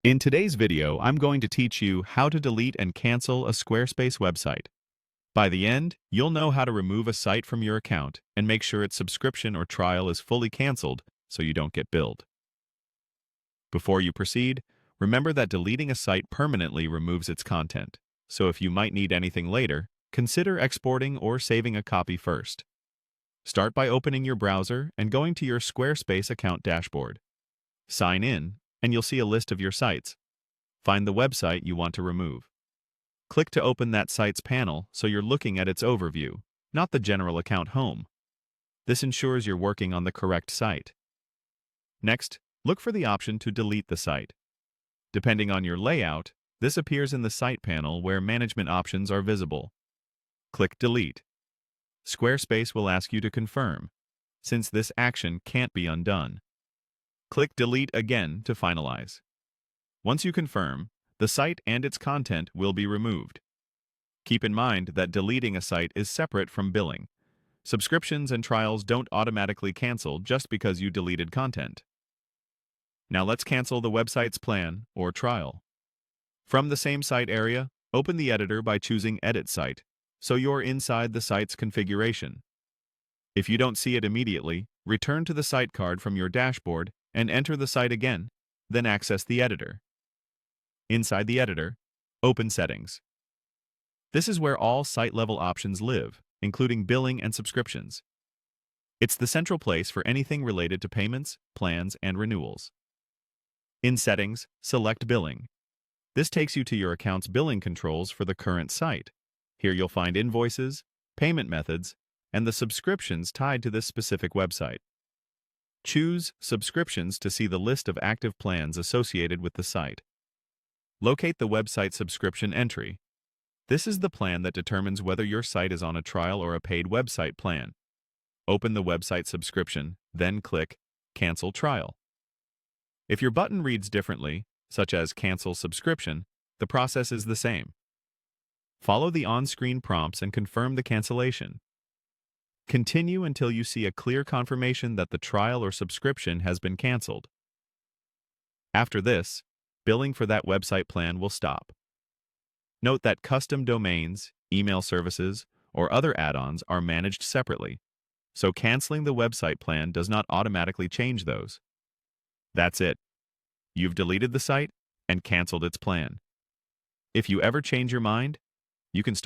In today's video, I'm going to teach you how to delete and cancel a Squarespace website. By the end, you'll know how to remove a site from your account and make sure its subscription or trial is fully canceled so you don't get billed. Before you proceed, remember that deleting a site permanently removes its content, so if you might need anything later, consider exporting or saving a copy first. Start by opening your browser and going to your Squarespace account dashboard. Sign in, and you'll see a list of your sites. Find the website you want to remove. Click to open that site's panel so you're looking at its overview, not the general account home. This ensures you're working on the correct site. Next, look for the option to delete the site. Depending on your layout, this appears in the site panel where management options are visible. Click Delete. Squarespace will ask you to confirm, since this action can't be undone. Click Delete again to finalize. Once you confirm, the site and its content will be removed. Keep in mind that deleting a site is separate from billing. Subscriptions and trials don't automatically cancel just because you deleted content. Now let's cancel the website's plan or trial. From the same site area, open the editor by choosing Edit Site, so you're inside the site's configuration. If you don't see it immediately, return to the site card from your dashboard and enter the site again, then access the editor. Inside the editor, open Settings. This is where all site-level options live, including billing and subscriptions. It's the central place for anything related to payments, plans, and renewals. In Settings, select Billing. This takes you to your account's billing controls for the current site. Here you'll find invoices, payment methods, and the subscriptions tied to this specific website. Choose Subscriptions to see the list of active plans associated with the site. Locate the website subscription entry. This is the plan that determines whether your site is on a trial or a paid website plan. Open the website subscription, then click Cancel Trial. If your button reads differently, such as Cancel Subscription, the process is the same. Follow the on-screen prompts and confirm the cancellation. Continue until you see a clear confirmation that the trial or subscription has been canceled. After this, billing for that website plan will stop. Note that custom domains, email services, or other add-ons are managed separately, so canceling the website plan does not automatically change those. That's it. You've deleted the site and canceled its plan. If you ever change your mind, you can